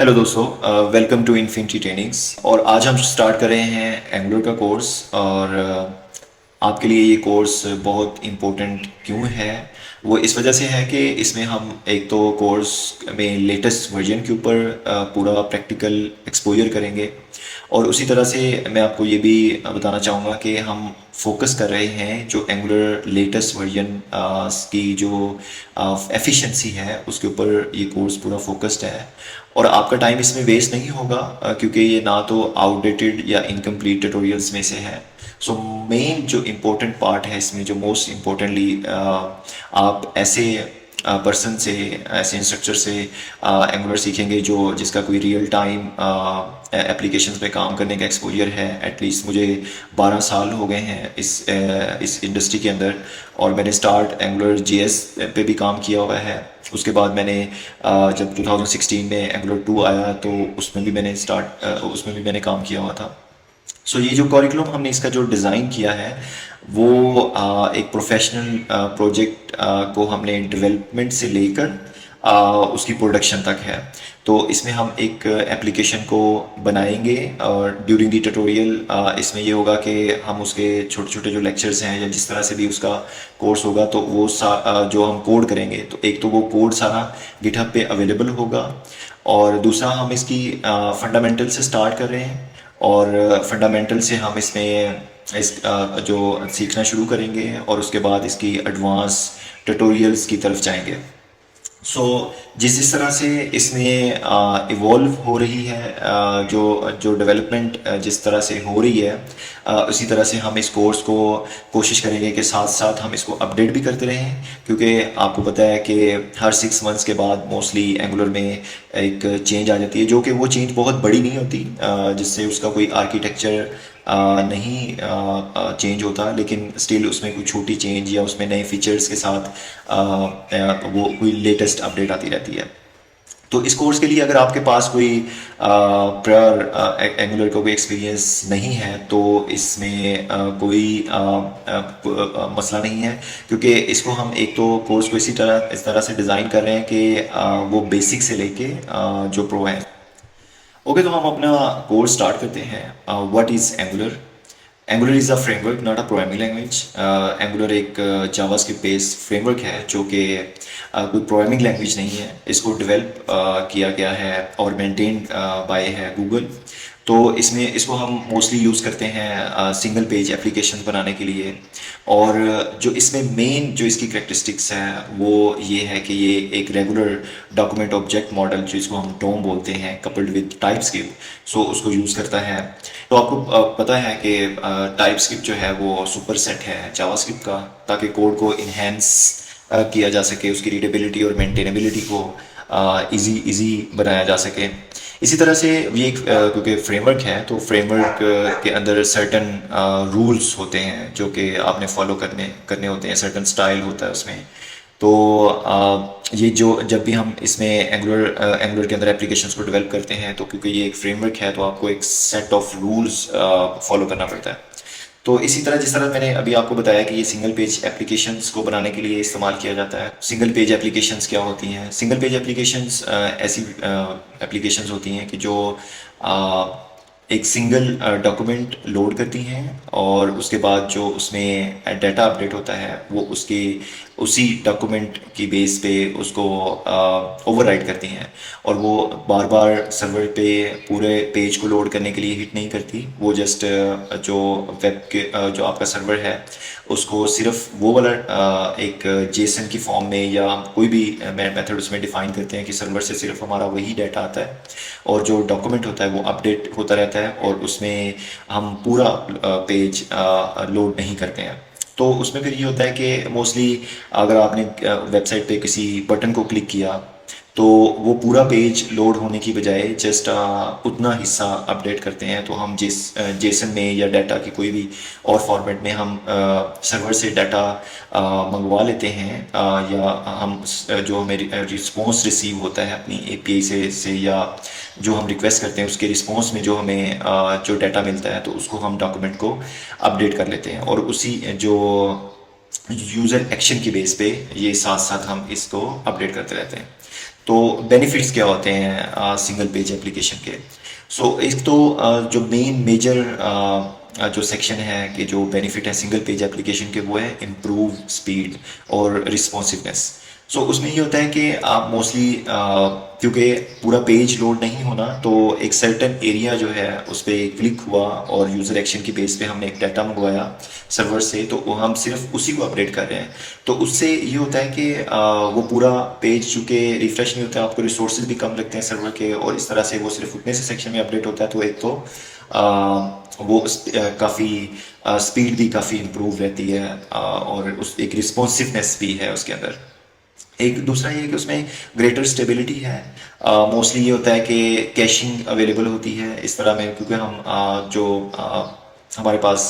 Hello दोस्तों, welcome to infinity trainings. और आज हम स्टार्ट कर रहे हैं एंगुलर का कोर्स। और आपके लिए ये कोर्स बहुत इम्पोर्टेंट क्यों है, वो इस वजह से है कि इसमें हम एक तो कोर्स में लेटेस्ट वर्जन के ऊपर पूरा प्रैक्टिकल एक्सपोजर करेंगे। और उसी तरह से मैं आपको ये भी बताना चाहूँगा कि हम फोकस कर रहे हैं जो एंगुलर लेटेस्ट वर्जन की जो एफिशिएंसी है उसके ऊपर ये कोर्स पूरा फोकस्ड है। और आपका टाइम इसमें वेस्ट नहीं होगा, क्योंकि ये ना तो आउटडेटेड या इनकम्प्लीट ट्यूटोरियल्स में से है। सो मेन जो इम्पोर्टेंट पार्ट है इसमें, जो मोस्ट इम्पोर्टेंटली आप ऐसे पर्सन से, ऐसे इंस्ट्रक्टर से एंगुलर सीखेंगे जो जिसका कोई रियल टाइम एप्लीकेशंस पे काम करने का एक्सपोजर है। एटलीस्ट मुझे 12 साल हो गए हैं इस इंडस्ट्री के अंदर। और मैंने स्टार्ट एंगुलर जेएस पे भी काम किया हुआ है। उसके बाद मैंने जब 2016 में एंगुलर 2 आया तो उसमें भी मैंने काम किया हुआ था। सो ये जो करिकुलम हमने इसका जो डिज़ाइन किया है वो एक प्रोफेशनल प्रोजेक्ट को हमने डेवलपमेंट से लेकर उसकी प्रोडक्शन तक है। तो इसमें हम एक एप्लीकेशन को बनाएंगे और ड्यूरिंग दी ट्यूटोरियल इसमें ये होगा कि हम उसके छोटे छोटे जो लेक्चर्स हैं या जिस तरह से भी उसका कोर्स होगा तो वो जो हम कोड करेंगे तो एक तो वो कोड सारा गिटहब पे अवेलेबल होगा। और दूसरा हम इसकी फंडामेंटल से स्टार्ट कर रहे हैं। और फंडामेंटल से हम इसमें जो सीखना शुरू करेंगे और उसके बाद इसकी एडवांस ट्यूटोरियल्स की तरफ जाएंगे। जिस तरह से इसमें इवॉल्व हो रही है, जो जो डेवलपमेंट जिस तरह से हो रही है, उसी तरह से हम इस कोर्स को कोशिश करेंगे कि साथ साथ हम इसको अपडेट भी करते रहें। क्योंकि आपको पता है कि हर 6 मंथ्स के बाद मोस्टली एंगुलर में एक चेंज आ जाती है, जो कि वो चेंज बहुत बड़ी नहीं होती, जिससे उसका कोई आर्किटेक्चर नहीं चेंज होता, लेकिन स्टिल उसमें कोई छोटी चेंज या उसमें नए फीचर्स के साथ वो कोई लेटेस्ट अपडेट आती रहती है। तो इस कोर्स के लिए अगर आपके पास कोई प्रायर एंगुलर का कोई एक्सपीरियंस नहीं है तो इसमें कोई मसला नहीं है, क्योंकि इसको हम एक तो कोर्स को इस तरह से डिज़ाइन कर रहे हैं कि वो बेसिक से लेके जो प्रो है। ओके, तो हम अपना कोर्स स्टार्ट करते हैं। What is angular? Angular is a framework, not a programming language. Angular एक जावास्क्रिप्ट बेस्ड फ्रेमवर्क है जो कि कोई प्रोग्रामिंग लैंग्वेज नहीं है। इसको डेवलप किया गया है और मेंटेन बाय है गूगल। तो इसमें इसको हम मोस्टली यूज़ करते हैं सिंगल पेज एप्लीकेशन बनाने के लिए। और जो इसमें मेन जो इसकी करेक्टरिस्टिक्स है वो ये है कि ये एक रेगुलर डॉक्यूमेंट ऑब्जेक्ट मॉडल, जिसको हम डोम बोलते हैं, कपल्ड विद टाइपस्क्रिप्ट, उसको यूज़ करता है। तो आपको पता है कि टाइपस्क्रिप्ट जो है वो सुपर सेट है जावास्क्रिप्ट का, ताकि कोड को इन्हेंस किया जा सके, उसकी रीडेबिलिटी और मेंटेनेबिलिटी को इजी बनाया जा सके। इसी तरह से ये एक क्योंकि फ्रेमवर्क है तो फ्रेमवर्क के अंदर सर्टन रूल्स होते हैं जो कि आपने फॉलो करने होते हैं, सर्टन स्टाइल होता है उसमें। तो ये जो जब भी हम इसमें एंगुलर के अंदर एप्लीकेशंस को डेवलप करते हैं तो क्योंकि ये एक फ्रेमवर्क है तो आपको एक सेट ऑफ रूल्स फॉलो करना पड़ता है। तो इसी तरह जिस तरह मैंने अभी आपको बताया कि ये सिंगल पेज एप्लीकेशंस को बनाने के लिए इस्तेमाल किया जाता है। सिंगल पेज एप्लीकेशंस क्या होती हैं? सिंगल पेज एप्लीकेशंस ऐसी एप्लीकेशंस होती हैं कि जो एक सिंगल डॉक्यूमेंट लोड करती हैं और उसके बाद जो उसमें डाटा अपडेट होता है वो उसके उसी डॉक्यूमेंट की बेस पे उसको ओवरराइट करती हैं। और वो बार बार सर्वर पे पूरे पेज को लोड करने के लिए हिट नहीं करती। वो जस्ट जो वेब के जो आपका सर्वर है उसको सिर्फ वो वाला एक जेसन की फॉर्म में या कोई भी मेथड उसमें डिफाइन करते हैं कि सर्वर से सिर्फ हमारा वही डाटा आता है और जो डॉक्यूमेंट होता है वो अपडेट होता रहता है और उसमें हम पूरा पेज लोड नहीं करते हैं। तो उसमें फिर ये होता है कि मोस्टली अगर आपने वेबसाइट पे किसी बटन को क्लिक किया तो वो पूरा पेज लोड होने की बजाय जस्ट उतना हिस्सा अपडेट करते हैं। तो हम जिस जेसन में या डाटा की कोई भी और फॉर्मेट में हम सर्वर से डाटा मंगवा लेते हैं, या हम जो हमें रिस्पॉन्स रिसीव होता है अपनी एपीआई से या जो हम रिक्वेस्ट करते हैं उसके रिस्पॉन्स में जो हमें जो डाटा मिलता है तो उसको हम डॉक्यूमेंट को अपडेट कर लेते हैं। और उसी जो यूज़र एक्शन की बेस पे ये साथ साथ हम इसको अपडेट करते रहते हैं। तो बेनिफिट्स क्या होते हैं सिंगल पेज एप्लीकेशन के? सो एक तो जो मेन मेजर जो सेक्शन है कि जो बेनिफिट है सिंगल पेज एप्लीकेशन के, वो है इम्प्रूव स्पीड और रिस्पॉन्सिवनेस। सो उसमें ये होता है कि आप मोस्टली क्योंकि पूरा पेज लोड नहीं होना, तो एक सर्टेन एरिया जो है उस पर क्लिक हुआ और यूज़र एक्शन की बेस पे हमने एक डाटा मंगवाया सर्वर से, तो वो हम सिर्फ उसी को अपडेट कर रहे हैं। तो उससे ये होता है कि वो पूरा पेज चूँकि रिफ्रेश नहीं होता है, आपको रिसोर्सेज भी कम लगते हैं सर्वर के, और इस तरह से वो सिर्फ उतने से सेक्शन में अपडेट होता है। तो एक तो वो काफ़ी स्पीड भी काफ़ी इम्प्रूव रहती है, और उस एक रिस्पॉन्सिवनेस भी है उसके अंदर। एक दूसरा ये है कि उसमें ग्रेटर स्टेबिलिटी है। मोस्टली ये होता है कि कैशिंग अवेलेबल होती है इस तरह में, क्योंकि हम हमारे पास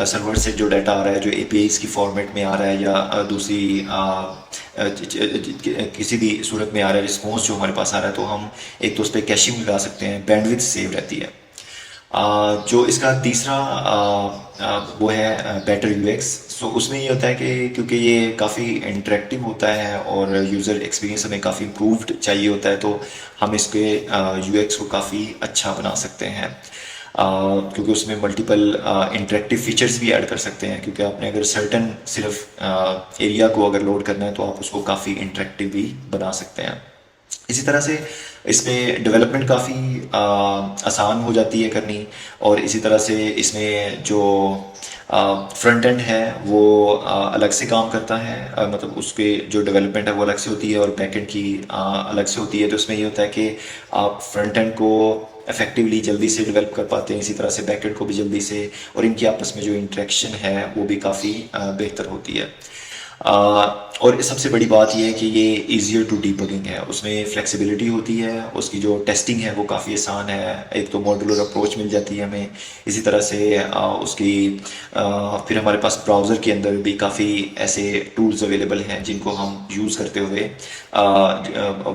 सर्वर से जो डाटा आ रहा है, जो एपीआईज की फॉर्मेट में आ रहा है, या दूसरी किसी भी सूरत में आ रहा है, रिस्पॉन्स जो हमारे पास आ रहा है, तो हम एक तो उस पर कैशिंग लगा सकते हैं, बैंडविड्थ सेव रहती है। जो इसका तीसरा वो है बेटर यूएक्स। सो उसमें ये होता है कि क्योंकि ये काफ़ी इंटरेक्टिव होता है और यूज़र एक्सपीरियंस हमें काफ़ी इम्प्रूव्ड चाहिए होता है, तो हम इसके यूएक्स को काफ़ी अच्छा बना सकते हैं। क्योंकि उसमें मल्टीपल इंटरेक्टिव फीचर्स भी ऐड कर सकते हैं, क्योंकि आपने अगर सर्टन सिर्फ एरिया को अगर लोड करना है, तो आप उसको काफ़ी इंटरेक्टिव भी बना सकते हैं। इसी तरह से इसमें डेवलपमेंट काफ़ी आसान हो जाती है करनी, और इसी तरह से इसमें जो फ्रंट एंड है वो अलग से काम करता है, मतलब उसके जो डेवलपमेंट है वो अलग से होती है और बैक एंड की अलग से होती है। तो इसमें ये होता है कि आप फ्रंट एंड को इफेक्टिवली जल्दी से डेवलप कर पाते हैं, इसी तरह से बैक एंड को भी जल्दी से, और इनकी आपस में जो इंटरेक्शन है वो भी काफ़ी बेहतर होती है। और सबसे बड़ी बात यह है कि ये ईजियर टू डीबगिंग है, उसमें फ्लेक्सिबिलिटी होती है, उसकी जो टेस्टिंग है वो काफ़ी आसान है, एक तो मॉड्यूलर अप्रोच मिल जाती है हमें। इसी तरह से उसकी फिर हमारे पास ब्राउज़र के अंदर भी काफ़ी ऐसे टूल्स अवेलेबल हैं जिनको हम यूज़ करते हुए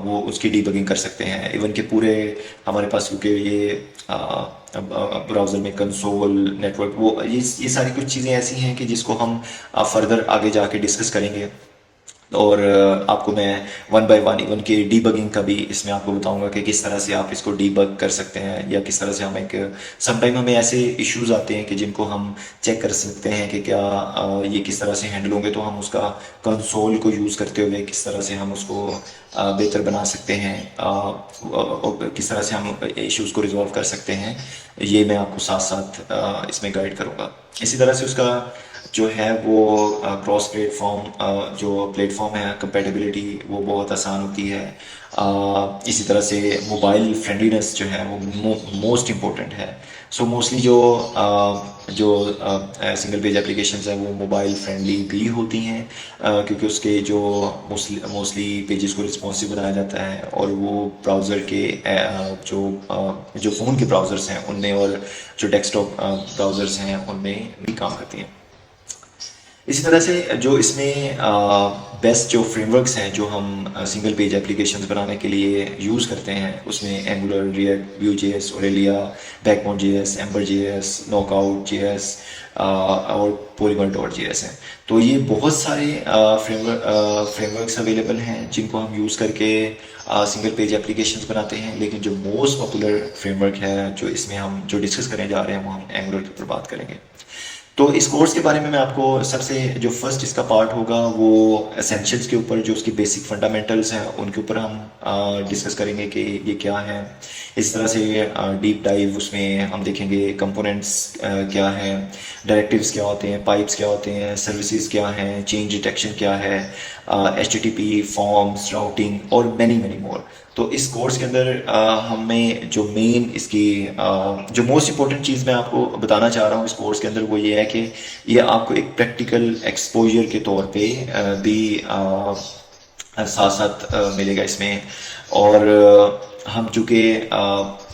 वो उसकी डीबगिंग कर सकते हैं। इवन के पूरे हमारे पास, क्योंकि ये ब्राउज़र में कंसोल नेटवर्क, वो ये सारी कुछ चीज़ें ऐसी हैं कि जिसको हम फर्दर आगे जाके डिस्कस करेंगे, और आपको मैं वन बाय वन इवन के डीबगिंग का भी इसमें आपको बताऊंगा कि किस तरह से आप इसको डीबग कर सकते हैं, या किस तरह से हम एक समटाइम हमें ऐसे इश्यूज आते हैं कि जिनको हम चेक कर सकते हैं कि क्या ये किस तरह से हैंडल होंगे, तो हम उसका कंसोल को यूज़ करते हुए किस तरह से हम उसको बेहतर बना सकते हैं, और किस तरह से हम इश्यूज़ को रिजॉल्व कर सकते हैं, ये मैं आपको साथ साथ इसमें गाइड करूँगा। इसी तरह से उसका जो है वो क्रॉस प्लेटफॉर्म जो प्लेटफॉर्म है, कंपेटिबिलिटी वो बहुत आसान होती है। इसी तरह से मोबाइल फ्रेंडलीनेस जो है वो मोस्ट इम्पोर्टेंट है। सो मोस्टली जो सिंगल पेज एप्लीकेशंस हैं वो मोबाइल फ्रेंडली भी होती हैं, क्योंकि उसके जो मोस्टली पेजेस को रिस्पॉन्सिव बनाया जाता है, और वो ब्राउज़र के जो फ़ोन के ब्राउज़र्स हैं उनमें, और जो डेस्कटॉप ब्राउज़र्स हैं उनमें भी काम करती हैं। इसी तरह से जो इसमें बेस्ट जो फ्रेमवर्क्स हैं जो हम सिंगल पेज एप्लीकेशंस बनाने के लिए यूज़ करते हैं, उसमें angular, react, Vue JS, Aurelia, backbone JS, amber JS, knockout JS और पॉलीमर डॉट जेएस हैं। तो ये बहुत सारे फ्रेमवर्क्स अवेलेबल हैं जिनको हम यूज़ करके सिंगल पेज एप्लीकेशंस बनाते हैं, लेकिन जो मोस्ट पॉपुलर फ्रेमवर्क है जो इसमें हम जो डिस्कस करने जा रहे हैं वो हम एंगुलर के ऊपर बात करेंगे। तो इस कोर्स के बारे में मैं आपको सबसे जो फर्स्ट इसका पार्ट होगा वो एसेंशियल्स के ऊपर, जो उसकी बेसिक फंडामेंटल्स हैं उनके ऊपर हम डिस्कस करेंगे कि ये क्या है। इस तरह से डीप डाइव उसमें हम देखेंगे कंपोनेंट्स क्या है, डायरेक्टिव्स क्या होते हैं, पाइप्स क्या होते हैं, सर्विसेज क्या हैं, चेंज डिटेक्शन क्या है, HTTP फॉर्म्स, राउटिंग और मैनी मैनी मोर। तो इस कोर्स के अंदर हमें जो मेन इसकी जो मोस्ट इम्पोर्टेंट चीज़ मैं आपको बताना चाह रहा हूँ इस कोर्स के अंदर, वो ये है कि ये आपको एक प्रैक्टिकल एक्सपोजर के तौर पे भी साथ साथ मिलेगा इसमें। और हम चूँकि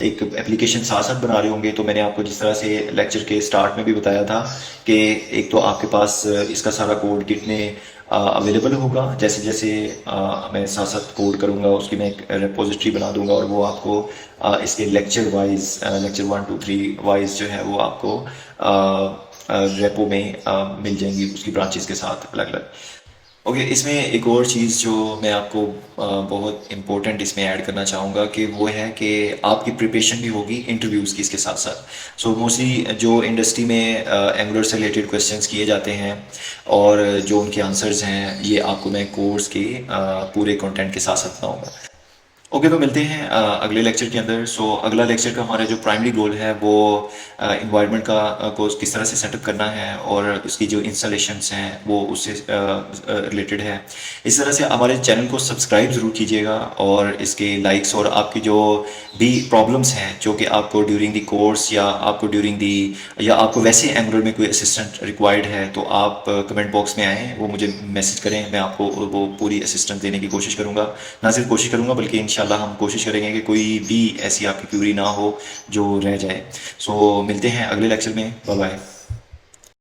एक एप्लीकेशन साथ साथ बना रहे होंगे, तो मैंने आपको जिस तरह से लेक्चर के स्टार्ट में भी बताया था कि एक तो आपके पास इसका सारा कोड गिट में अवेलेबल होगा। जैसे जैसे मैं साथ साथ कोड करूँगा उसकी मैं एक रेपोजिटरी बना दूंगा, और वो आपको इसके लेक्चर वाइज, लेक्चर 1 2 3 वाइज जो है वो आपको रेपो में मिल जाएंगी उसकी ब्रांचेस के साथ अलग अलग। ओके, इसमें एक और चीज़ जो मैं आपको बहुत इम्पोर्टेंट इसमें ऐड करना चाहूँगा कि वो है कि आपकी प्रिपरेशन भी होगी इंटरव्यूज़ की इसके साथ साथ। सो मोस्टली जो इंडस्ट्री में एंगुलर से रिलेटेड क्वेश्चंस किए जाते हैं और जो उनके आंसर्स हैं, ये आपको मैं कोर्स के पूरे कंटेंट के साथ साथ बताऊँगा। ओके, तो मिलते हैं अगले लेक्चर के अंदर। सो अगला लेक्चर का हमारा जो प्राइमरी गोल है वो इन्वायरमेंट का को किस तरह से सेटअप करना है और उसकी जो इंस्टॉलेशंस हैं वो उससे रिलेटेड है। इस तरह से हमारे चैनल को सब्सक्राइब ज़रूर कीजिएगा और इसके लाइक्स और आपकी जो भी प्रॉब्लम्स हैं जो कि आपको ड्यूरिंग दी कोर्स या आपको ड्यूरिंग दी या आपको वैसे एंगुलर में कोई असिस्टेंट रिक्वायर्ड है तो आप कमेंट बॉक्स में आएँ, वो मुझे मैसेज करें, मैं आपको वो पूरी असिस्टेंस देने की कोशिश करूँगा। ना सिर्फ कोशिश करूँगा बल्कि इंशाल्लाह हम कोशिश करेंगे कि कोई भी ऐसी आपकी क्यूरी ना हो जो रह जाए। सो मिलते हैं अगले लेक्चर में। Bye bye.